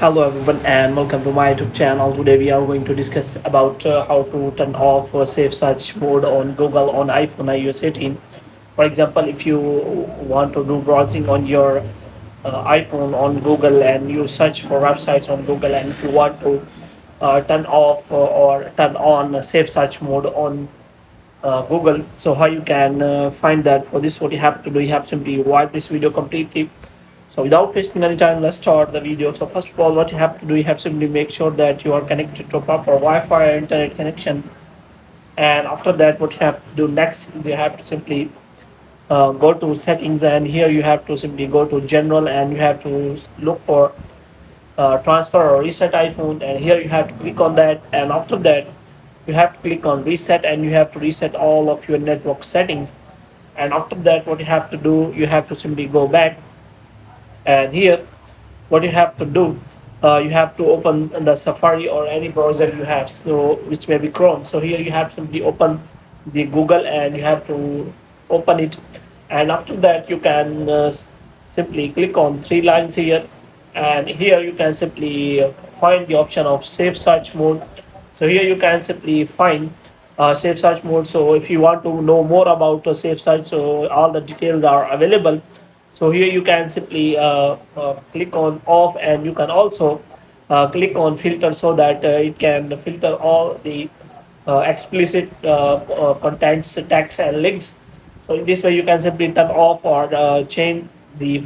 Hello everyone and welcome to my YouTube channel. Today we are going to discuss about how to turn off safe search mode on Google on iPhone iOS 18. For example, if you want to do browsing on your iPhone on Google and you search for websites on Google, and if you want to turn off or turn on safe search mode on Google, so how you can find that? For this, what you have to do, you have simply watch this video completely. So without wasting any time, let's start the video. So first of all, what you have to do, you have simply make sure that you are connected to a proper Wi-Fi or internet connection. And after that, what you have to do next is you have to simply go to settings, and here you have to simply go to general, and you have to look for transfer or reset iPhone, and here you have to click on that, and after that you have to click on reset, and you have to reset all of your network settings. And after that, what you have to do, you have to simply go back, and here what you have to do, you have to open the Safari or any browser you have, so which may be Chrome. So here you have to simply open the Google, and you have to open it, and after that you can simply click on three lines here, and here you can simply find the option of safe search mode. So here you can simply find safe search mode. So if you want to know more about safe search, so all the details are available. So here you can simply click on off, and you can also click on filter, so that it can filter all the explicit contents, text and links. So in this way you can simply turn off or change the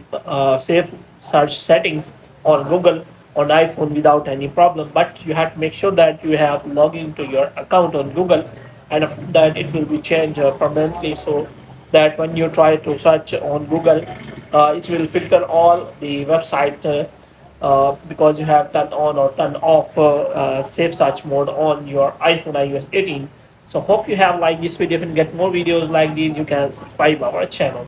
safe search settings on Google on iPhone without any problem. But you have to make sure that you have logged into your account on Google, and after that it will be changed permanently, so that when you try to search on Google, it will filter all the website, because you have turned on or turned off safe search mode on your iPhone iOS 18. So hope you have liked this video. If you get more videos like these, you can subscribe our channel.